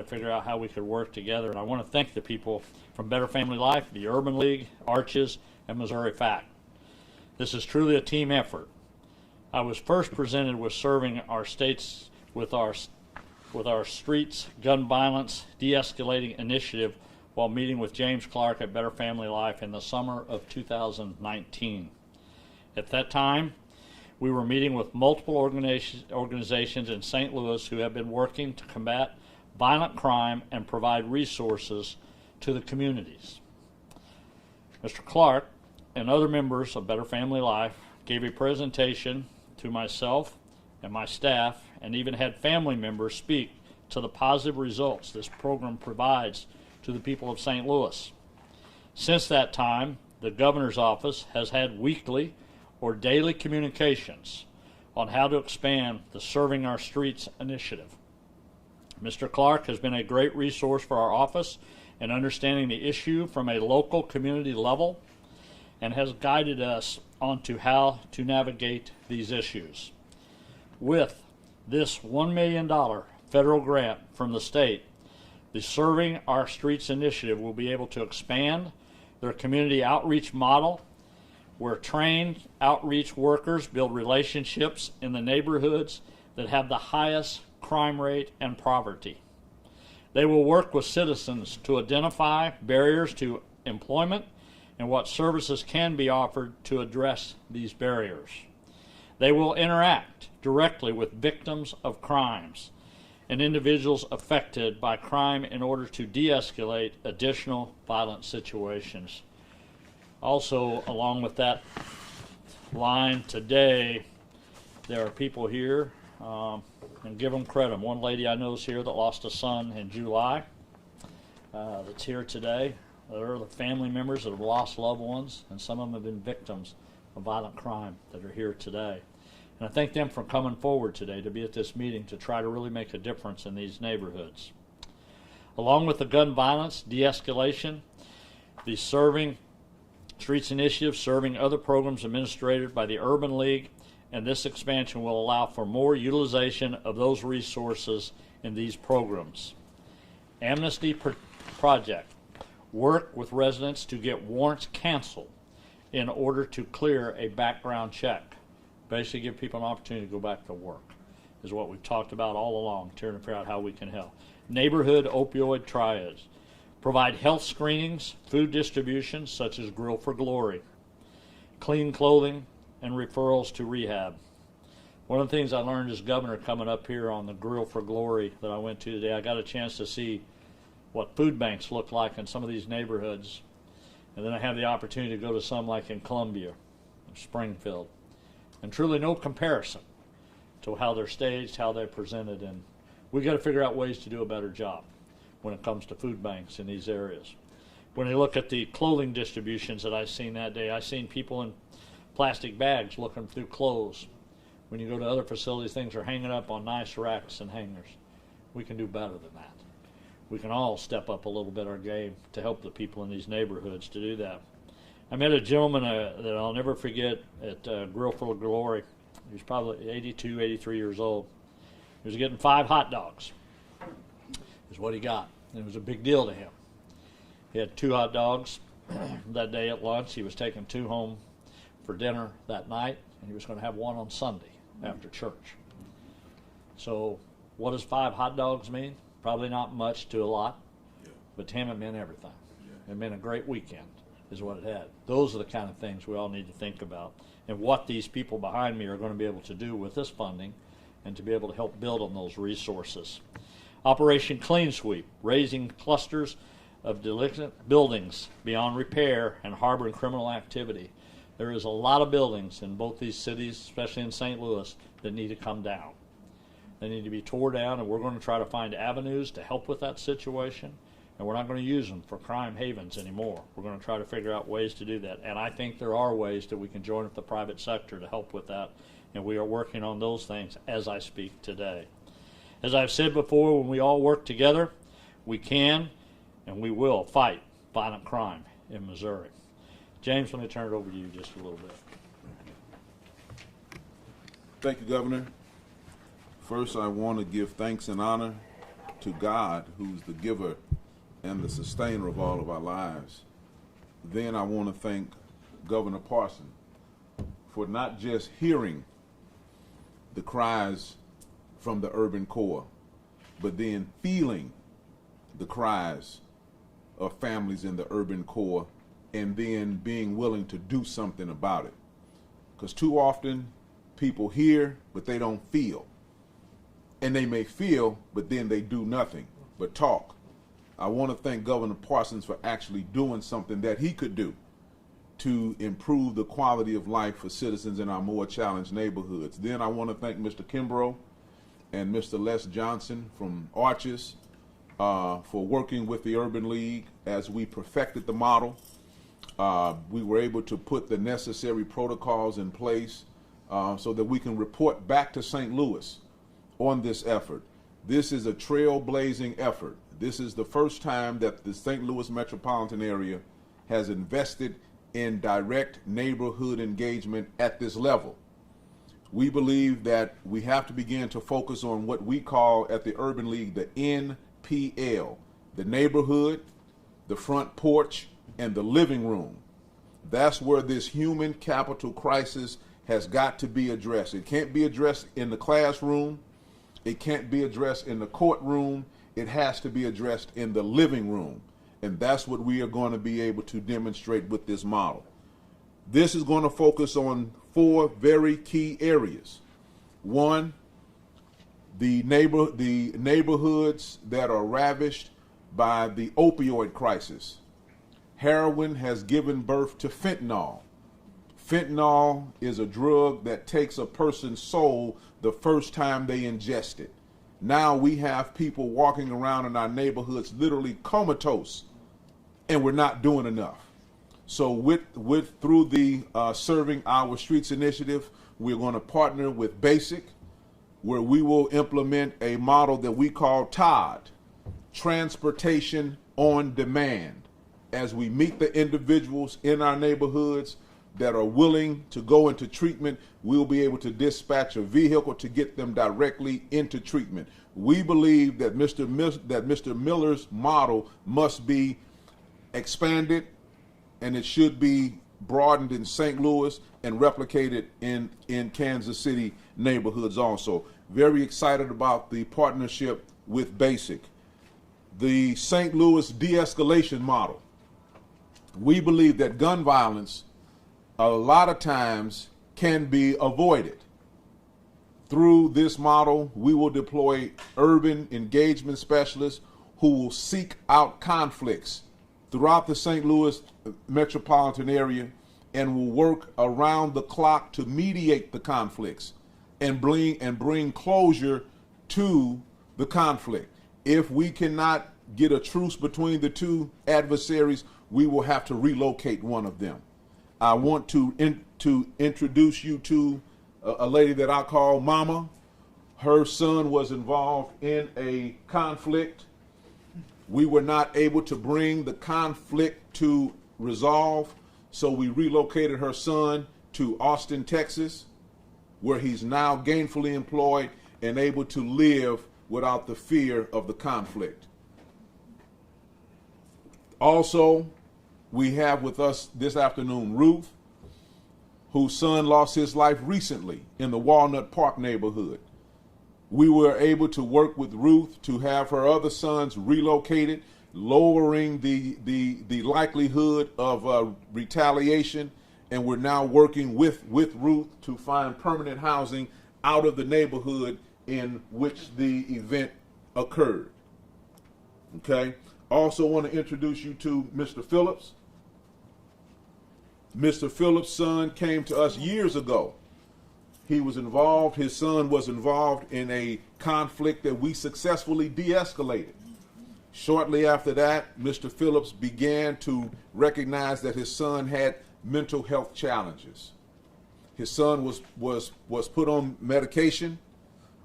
to figure out how we could work together. And I want to thank the people from Better Family Life, the Urban League, Arches, and Missouri FACT. This is truly a team effort. I was first presented with serving our states with our Streets Gun Violence De-Escalating Initiative while meeting with James Clark at Better Family Life in the summer of 2019. At that time, we were meeting with multiple organizations in St. Louis who have been working to combat violent crime and provide resources to the communities. Mr. Clark and other members of Better Family Life gave a presentation to myself and my staff, and even had family members speak to the positive results this program provides to the people of St. Louis. Since that time, the governor's office has had weekly or daily communications on how to expand the Serving Our Streets initiative. Mr. Clark has been a great resource for our office in understanding the issue from a local community level and has guided us onto how to navigate these issues. With this $1 million federal grant from the state, the Serving Our Streets initiative will be able to expand their community outreach model, where trained outreach workers build relationships in the neighborhoods that have the highest crime rate and poverty. They will work with citizens to identify barriers to employment and what services can be offered to address these barriers. They will interact directly with victims of crimes and individuals affected by crime in order to de-escalate additional violent situations. Also, along with that line today, there are people here, and give them credit. One lady I know is here that lost a son in July that's here today. There are the family members that have lost loved ones, and some of them have been victims of violent crime that are here today. And I thank them for coming forward today to be at this meeting to try to really make a difference in these neighborhoods. Along with the gun violence de-escalation, the Serving Streets Initiative serving other programs administered by the Urban League, and this expansion will allow for more utilization of those resources in these programs. Amnesty Project work with residents to get warrants canceled in order to clear a background check. Basically give people an opportunity to go back to work is what we've talked about all along, trying to figure out how we can help. Neighborhood opioid triads. Provide health screenings, food distribution such as Grill for Glory, clean clothing, and referrals to rehab. One of the things I learned as governor coming up here on the Grill for Glory that I went to today, I got a chance to see what food banks look like in some of these neighborhoods. And then I have the opportunity to go to some like in Columbia, Springfield. And truly no comparison to how they're staged, how they're presented. And we got to figure out ways to do a better job when it comes to food banks in these areas. When you look at the clothing distributions that I seen that day, I seen people in plastic bags looking through clothes. When you go to other facilities, things are hanging up on nice racks and hangers. We can do better than that. We can all step up a little bit our game to help the people in these neighborhoods to do that. I met a gentleman that I'll never forget at Grill for Glory. He was probably 82, 83 years old. He was getting 5 hot dogs is what he got. And it was a big deal to him. He had 2 hot dogs that day at lunch. He was taking 2 home for dinner that night, and he was going to have 1 on Sunday after church. So what does 5 hot dogs mean? Probably not much to a lot, but to him it meant everything. It meant a great weekend is what it had. Those are the kind of things we all need to think about, and what these people behind me are going to be able to do with this funding and to be able to help build on those resources. Operation Clean Sweep, raising clusters of delinquent buildings beyond repair and harboring criminal activity. There is a lot of buildings in both these cities, especially in St. Louis, that need to come down. They need to be tore down, and we're going to try to find avenues to help with that situation, and we're not going to use them for crime havens anymore. We're going to try to figure out ways to do that, and I think there are ways that we can join with the private sector to help with that, and we are working on those things as I speak today. As I've said before, when we all work together, we can and we will fight violent crime in Missouri. James, let me turn it over to you just a little bit. Thank you, Governor. First, I want to give thanks and honor to God, who's the giver and the sustainer of all of our lives, then I want to thank Governor Parson for not just hearing the cries from the urban core, but then feeling the cries of families in the urban core and then being willing to do something about it. Because too often people hear, but they don't feel. And they may feel, but then they do nothing but talk. I want to thank Governor Parsons for actually doing something that he could do to improve the quality of life for citizens in our more challenged neighborhoods. Then I want to thank Mr. Kimbrough and Mr. Les Johnson from Arches for working with the Urban League as we perfected the model. We were able to put the necessary protocols in place so that we can report back to St. Louis on this effort. This is a trailblazing effort. This is the first time that the St. Louis metropolitan area has invested in direct neighborhood engagement at this level. We believe that we have to begin to focus on what we call at the Urban League the NPL, the neighborhood, the front porch, and the living room. That's where this human capital crisis has got to be addressed. It can't be addressed in the classroom. It can't be addressed in the courtroom. It has to be addressed in the living room. And that's what we are going to be able to demonstrate with this model. This is going to focus on 4 very key areas. 1, the neighborhoods that are ravished by the opioid crisis. Heroin has given birth to fentanyl. Fentanyl is a drug that takes a person's soul the first time they ingest it. Now we have people walking around in our neighborhoods literally comatose, and we're not doing enough. So through the Serving Our Streets initiative, we're going to partner with BASIC, where we will implement a model that we call TOD, Transportation on Demand, as we meet the individuals in our neighborhoods that are willing to go into treatment. We'll be able to dispatch a vehicle to get them directly into treatment. We believe that Mr. Miller's model must be expanded, and it should be broadened in St. Louis and replicated in Kansas City neighborhoods also. Very excited about the partnership with BASIC. The St. Louis de-escalation model. We believe that gun violence a lot of times can be avoided. Through this model, we will deploy urban engagement specialists who will seek out conflicts throughout the St. Louis metropolitan area and will work around the clock to mediate the conflicts and bring closure to the conflict. If we cannot get a truce between the two adversaries, we will have to relocate one of them. I want to introduce you to a lady that I call Mama. Her son was involved in a conflict. We were not able to bring the conflict to resolve, so we relocated her son to Austin, Texas, where he's now gainfully employed and able to live without the fear of the conflict. Also, we have with us this afternoon Ruth, whose son lost his life recently in the Walnut Park neighborhood. We were able to work with Ruth to have her other sons relocated, lowering the likelihood of retaliation, and we're now working with Ruth to find permanent housing out of the neighborhood in which the event occurred. Okay? Also want to introduce you to Mr. Phillips. Mr. Phillips' son came to us years ago. His son was involved in a conflict that we successfully de-escalated. Shortly after that, Mr. Phillips began to recognize that his son had mental health challenges. His son was put on medication.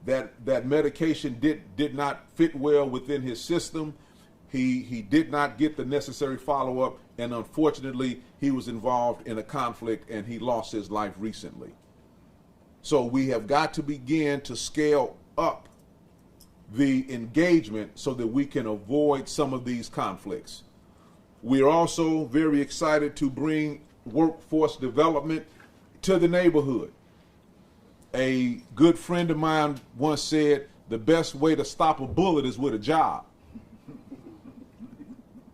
That medication did not fit well within his system. He did not get the necessary follow-up, and unfortunately, he was involved in a conflict and he lost his life recently. So we have got to begin to scale up the engagement so that we can avoid some of these conflicts. We are also very excited to bring workforce development to the neighborhood. A good friend of mine once said, the best way to stop a bullet is with a job.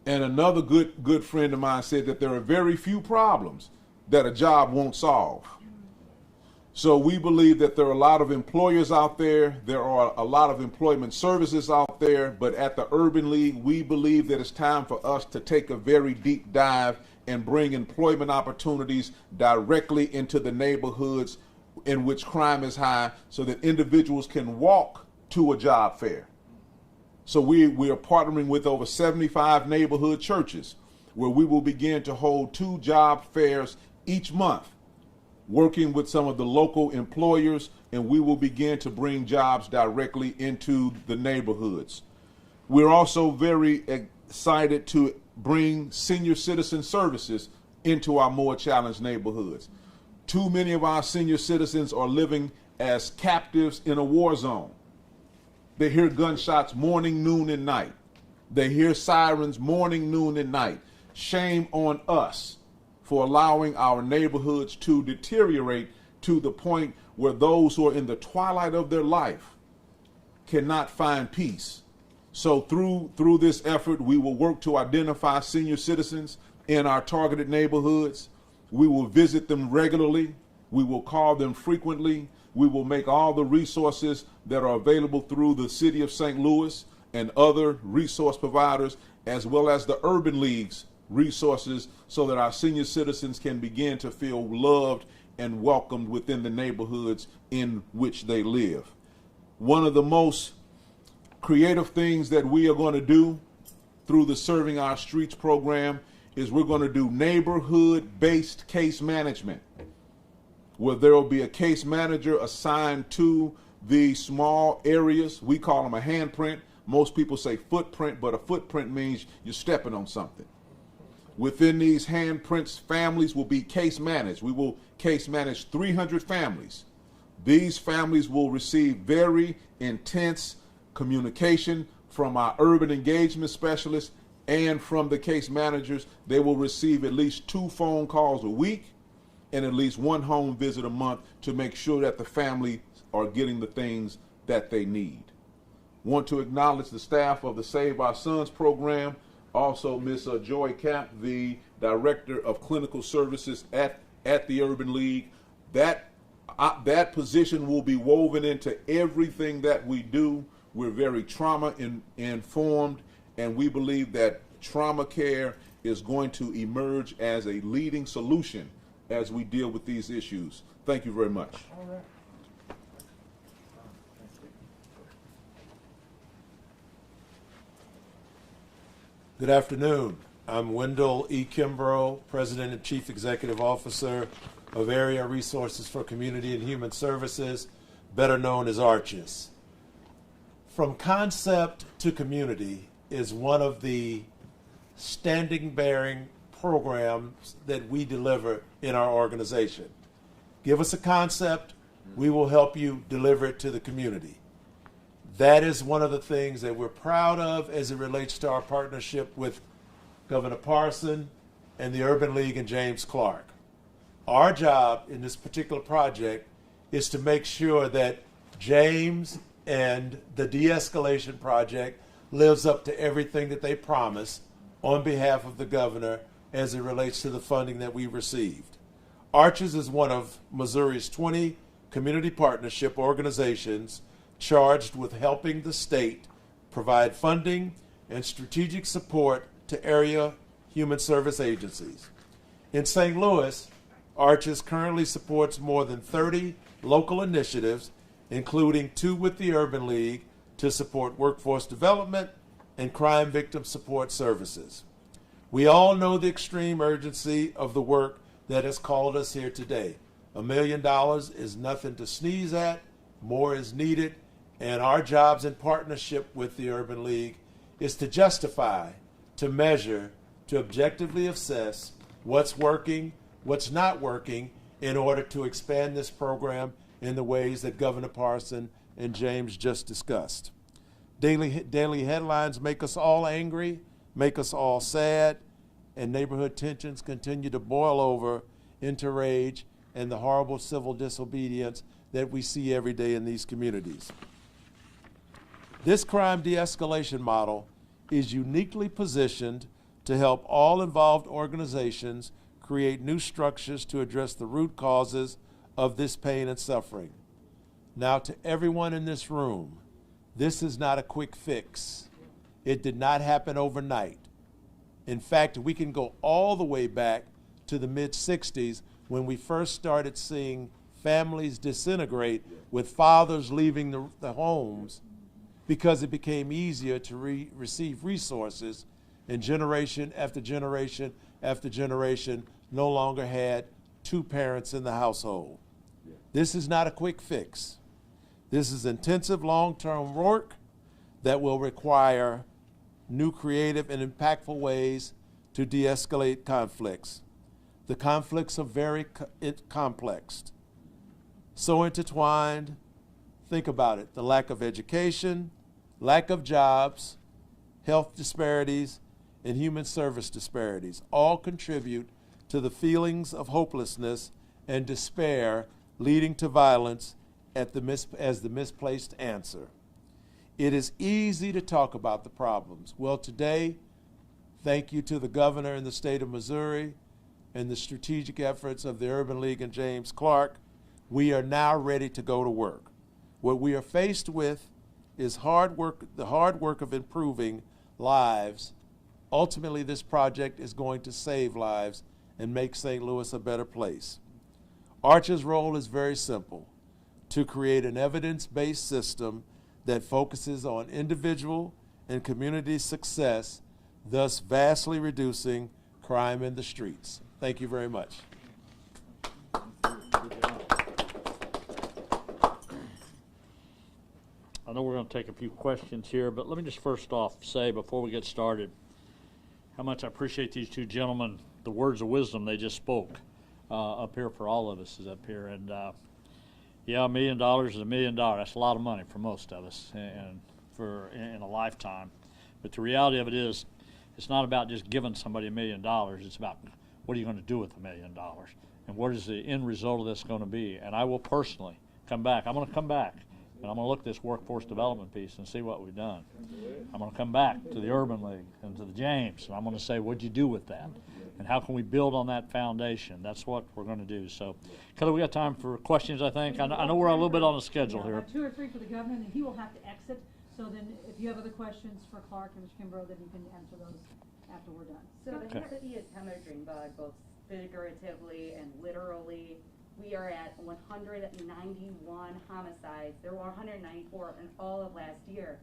And another good friend of mine said that there are very few problems that a job won't solve. So we believe that there are a lot of employers out there, there are a lot of employment services out there, but at the Urban League, we believe that it's time for us to take a very deep dive and bring employment opportunities directly into the neighborhoods in which crime is high so that individuals can walk to a job fair. So we are partnering with over 75 neighborhood churches where we will begin to hold 2 job fairs each month, working with some of the local employers, and we will begin to bring jobs directly into the neighborhoods. We're also very excited to bring senior citizen services into our more challenged neighborhoods. Too many of our senior citizens are living as captives in a war zone. They hear gunshots morning, noon, and night. They hear sirens morning, noon, and night. Shame on us for allowing our neighborhoods to deteriorate to the point where those who are in the twilight of their life cannot find peace. So through this effort, we will work to identify senior citizens in our targeted neighborhoods. We will visit them regularly. We will call them frequently. We will make all the resources that are available through the City of St. Louis and other resource providers, as well as the Urban League's resources, so that our senior citizens can begin to feel loved and welcomed within the neighborhoods in which they live. One of the most creative things that we are going to do through the Serving Our Streets program is we're going to do neighborhood-based case management, where there will be a case manager assigned to the small areas. We call them a handprint. Most people say footprint, but a footprint means you're stepping on something. Within these handprints, families will be case managed. We will case manage 300 families. These families will receive very intense communication from our urban engagement specialists and from the case managers. They will receive at least 2 phone calls a week and at least 1 home visit a month to make sure that the family are getting the things that they need. Want to acknowledge the staff of the Save Our Sons program. Also, Ms. Joy Cap, the Director of Clinical Services at the Urban League. That position will be woven into everything that we do. We're very trauma informed, and we believe that trauma care is going to emerge as a leading solution as we deal with these issues. Thank you very much. All right. Good afternoon. I'm Wendell E. Kimbrough, President and Chief Executive Officer of Area Resources for Community and Human Services, better known as ARCHES. From concept to community is one of the standing bearing programs that we deliver in our organization. Give us a concept, we will help you deliver it to the community. That is one of the things that we're proud of as it relates to our partnership with Governor Parson and the Urban League and James Clark. Our job in this particular project is to make sure that James and the De-Escalation project lives up to everything that they promised on behalf of the governor as it relates to the funding that we received. ARCHES is one of Missouri's 20 community partnership organizations charged with helping the state provide funding and strategic support to area human service agencies. In St. Louis, ARCHES currently supports more than 30 local initiatives, including 2 with the Urban League to support workforce development and crime victim support services. We all know the extreme urgency of the work that has called us here today. $1 million is nothing to sneeze at. More is needed. And our jobs in partnership with the Urban League is to justify, to measure, to objectively assess what's working, what's not working, in order to expand this program in the ways that Governor Parson and James just discussed. Daily headlines make us all angry, make us all sad, and neighborhood tensions continue to boil over into rage and the horrible civil disobedience that we see every day in these communities. This crime de-escalation model is uniquely positioned to help all involved organizations create new structures to address the root causes of this pain and suffering. Now, to everyone in this room, this is not a quick fix. It did not happen overnight. In fact, we can go all the way back to the mid-'60s when we first started seeing families disintegrate with fathers leaving the homes because it became easier to receive resources, and generation after generation after generation no longer had two parents in the household. This is not a quick fix. This is intensive long-term work that will require new creative and impactful ways to de-escalate conflicts. The conflicts are very complex, so intertwined. Think about it: the lack of education, lack of jobs, health disparities, and human service disparities all contribute to the feelings of hopelessness and despair, leading to violence as the misplaced answer. It is easy to talk about the problems. Well, today, thank you to the governor in the state of Missouri and the strategic efforts of the Urban League and James Clark, we are now ready to go to work. What we are faced with is the hard work of improving lives. Ultimately, this project is going to save lives and make St. Louis a better place. Arch's role is very simple: to create an evidence-based system that focuses on individual and community success, thus vastly reducing crime in the streets. Thank you very much. I know we're going to take a few questions here, but let me just first off say, before we get started, how much I appreciate these two gentlemen, the words of wisdom they just spoke up here for all of us is up here. And yeah, $1 million is $1 million. That's a lot of money for most of us and in a lifetime. But the reality of it is, it's not about just giving somebody $1 million. It's about what are you going to do with $1 million, and what is the end result of this going to be. And I will personally come back. I'm going to come back, and I'm going to look at this workforce development piece and see what we've done. I'm going to come back to the Urban League and to the James, and I'm going to say, what'd you do with that? And how can we build on that foundation? That's what we're going to do. So, Kelly, we got time for questions, I think. I know we're a little bit on the schedule here. 2 or 3 for the governor, and he will have to exit. So then if you have other questions for Clark and Mr. Kimbrough, then you can answer those after we're done. So the city is hemorrhaging bug, both figuratively and literally. We are at 191 homicides. There were 194 in all of last year.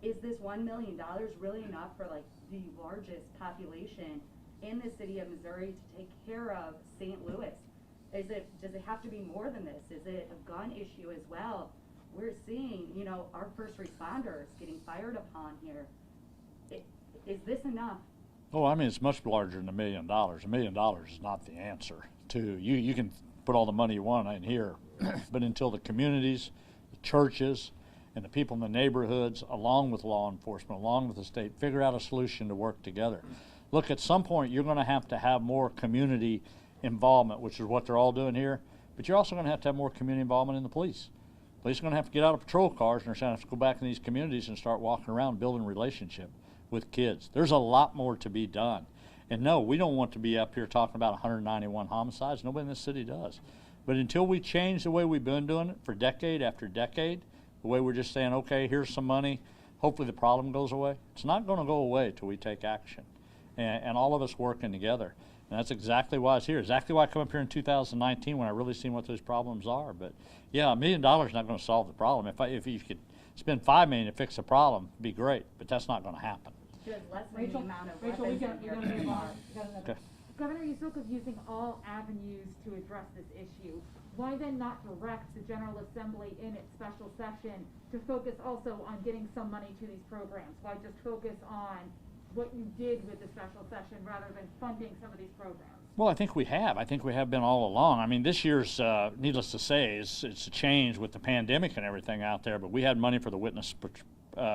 Is this $1 million really enough for like the largest population in the city of Missouri to take care of St. Louis? Does it have to be more than this? Is it a gun issue as well? We're seeing, our first responders getting fired upon here. Is this enough? Oh, I mean, it's much larger than $1 million. $1 million is not the answer to you can put all the money you want in here, but until the communities, the churches, and the people in the neighborhoods, along with law enforcement, along with the state, figure out a solution to work together. Look, at some point, you're going to have more community involvement, which is what they're all doing here, but you're also going to have more community involvement in the police. Police are going to have to get out of patrol cars and they're going to have to go back in these communities and start walking around building relationship with kids. There's a lot more to be done. And no, we don't want to be up here talking about 191 homicides. Nobody in this city does. But until we change the way we've been doing it for decade after decade, the way we're just saying, okay, here's some money, hopefully the problem goes away. It's not going to go away until we take action. And all of us working together. And that's exactly why it's here. Exactly why I come up here in 2019 when I really seen what those problems are. But yeah, $1 million is not going to solve the problem. If you could spend $5 million to fix the problem, it'd be great. But that's not going to happen. Rachel, we got to move on. Okay. Governor, you spoke of using all avenues to address this issue. Why then not direct the General Assembly in its special session to focus also on getting some money to these programs? Why just focus on what you did with the special session rather than funding some of these programs? Well, I think we have. I think we have been all along. I mean, this year's, needless to say, it's a change with the pandemic and everything out there, but we had money for the witness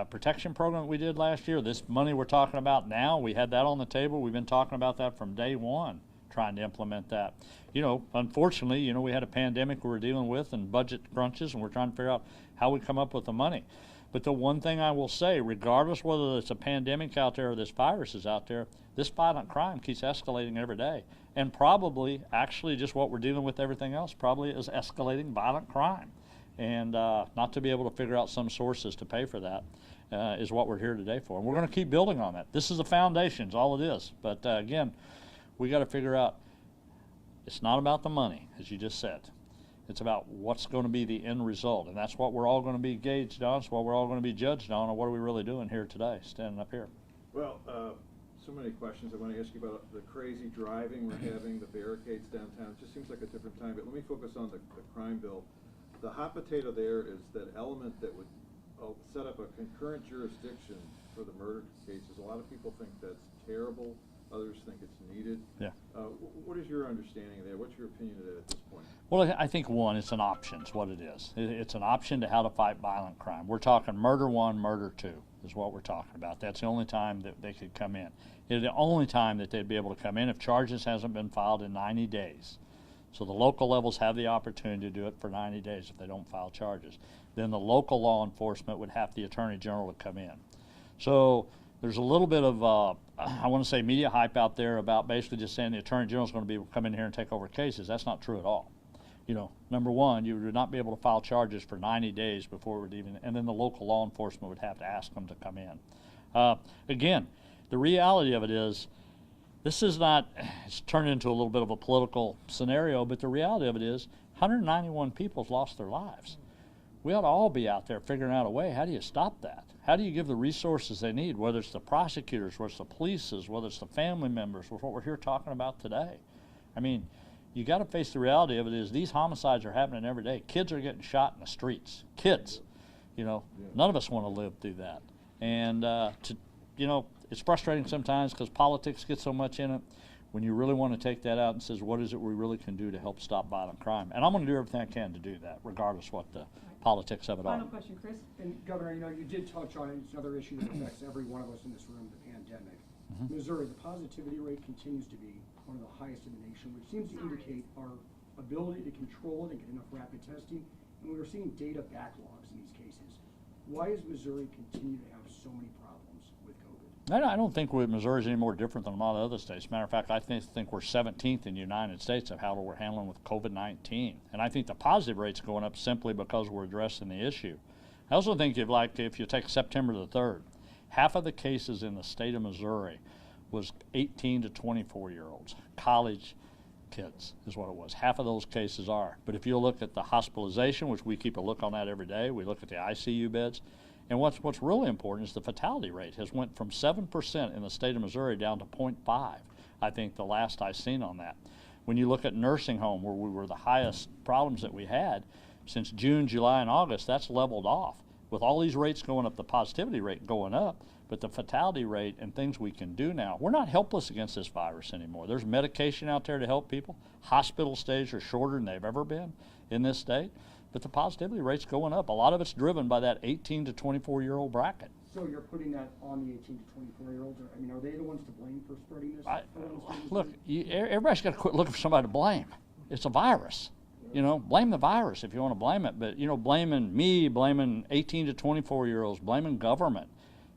protection program that we did last year, this money we're talking about now, we had that on the table. We've been talking about that from day one, trying to implement that. You know, unfortunately, you know, we had a pandemic we were dealing with and budget crunches, and we're trying to figure out how we come up with the money. But the one thing I will say, regardless whether it's a pandemic out there or this virus is out there, this violent crime keeps escalating every day. And probably, actually, just what we're dealing with everything else, probably is escalating violent crime. And not to be able to figure out some sources to pay for that is what we're here today for. And we're going to keep building on that. This is the foundation, is all it is. But again, we got to figure out, it's not about the money, as you just said. It's about what's going to be the end result. And that's what we're all going to be gauged on. It's what we're all going to be judged on. And what are we really doing here today, standing up here? Well, so many questions. I want to ask you about the crazy driving we're having, the barricades downtown. It just seems like a different time. But let me focus on the crime bill. The hot potato there is that element that would set up a concurrent jurisdiction for the murder cases. A lot of people think that's terrible. Others think it's needed. Yeah. What is your understanding of that? What's your opinion of that at this point? Well, I think, one, it's an option is what it is. It's an option to how to fight violent crime. We're talking murder 1, murder 2 is what we're talking about. That's the only time that they could come in. It's the only time that they'd be able to come in if charges hasn't been filed in 90 days. So the local levels have the opportunity to do it for 90 days if they don't file charges. Then the local law enforcement would have the Attorney General to come in. So there's a little bit of, I want to say, media hype out there about basically just saying the Attorney General is going to come in here and take over cases. That's not true at all. You know, number one, you would not be able to file charges for 90 days before it would even, and then the local law enforcement would have to ask them to come in. Again, the reality of it is, this is not, it's turned into a little bit of a political scenario, but the reality of it is 191 people have lost their lives. We ought to all be out there figuring out a way. How do you stop that? How do you give the resources they need, whether it's the prosecutors, whether it's the police, whether it's the family members, what we're here talking about today? I mean, you got to face the reality of it is these homicides are happening every day. Kids are getting shot in the streets. Kids. You know, none of us want to live through that. And, you know, it's frustrating sometimes because politics gets so much in it. When you really want to take that out and says, what is it we really can do to help stop violent crime? And I'm going to do everything I can to do that, regardless what the politics of it all. Final question, Chris. And Governor, you know, you did touch on it. It's another issue that affects every one of us in this room, the pandemic. Missouri, the positivity rate continues to be one of the highest in the nation, which seems to indicate our ability to control it and get enough rapid testing. And we are seeing data backlogs in these cases. Why does Missouri continue to have so many problems with COVID? I don't think Missouri is any more different than a lot of other states. Matter of fact, I think we're 17th in the United States of how we're handling with COVID-19. And I think the positive rate's going up simply because we're addressing the issue. I also think if you take September the 3rd, half of the cases in the state of Missouri was 18 to 24-year-olds, college kids is what it was. Half of those cases are. But if you look at the hospitalization, which we keep a look on that every day, we look at the ICU beds, and what's really important is the fatality rate has went from 7% in the state of Missouri down to 0.5, I think the last I seen on that. When you look at nursing home, where we were the highest problems that we had, since June, July, and August, that's leveled off. With all these rates going up, the positivity rate going up, but the fatality rate and things we can do now, we're not helpless against this virus anymore. There's medication out there to help people. Hospital stays are shorter than they've ever been in this state, but the positivity rate's going up. A lot of it's driven by that 18 to 24-year-old bracket. So you're putting that on the 18 to 24-year-olds? I mean, are they the ones to blame for spreading this? Look, everybody's got to quit looking for somebody to blame. It's a virus. You know, blame the virus if you want to blame it, but, you know, blaming me, blaming 18 to 24-year-olds, blaming government.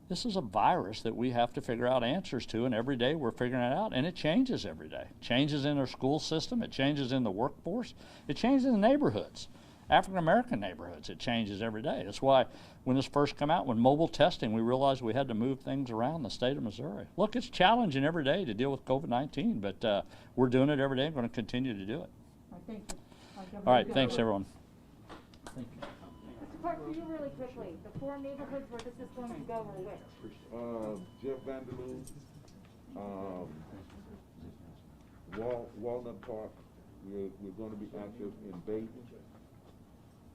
This is a virus that we have to figure out answers to, and every day we're figuring it out, and it changes every day. It changes in our school system. It changes in the workforce. It changes in the neighborhoods. African-American neighborhoods, it changes every day. That's why when this first came out, when mobile testing, we realized we had to move things around the state of Missouri. Look, it's challenging every day to deal with COVID-19, but we're doing it every day and going to continue to do it. Thank you. All right, thanks, everyone. Mr. Clark, for you really quickly, the 4 neighborhoods where this is going to go are which? Jeff Vanderloo, Walnut Park. We're going to be active in Dayton.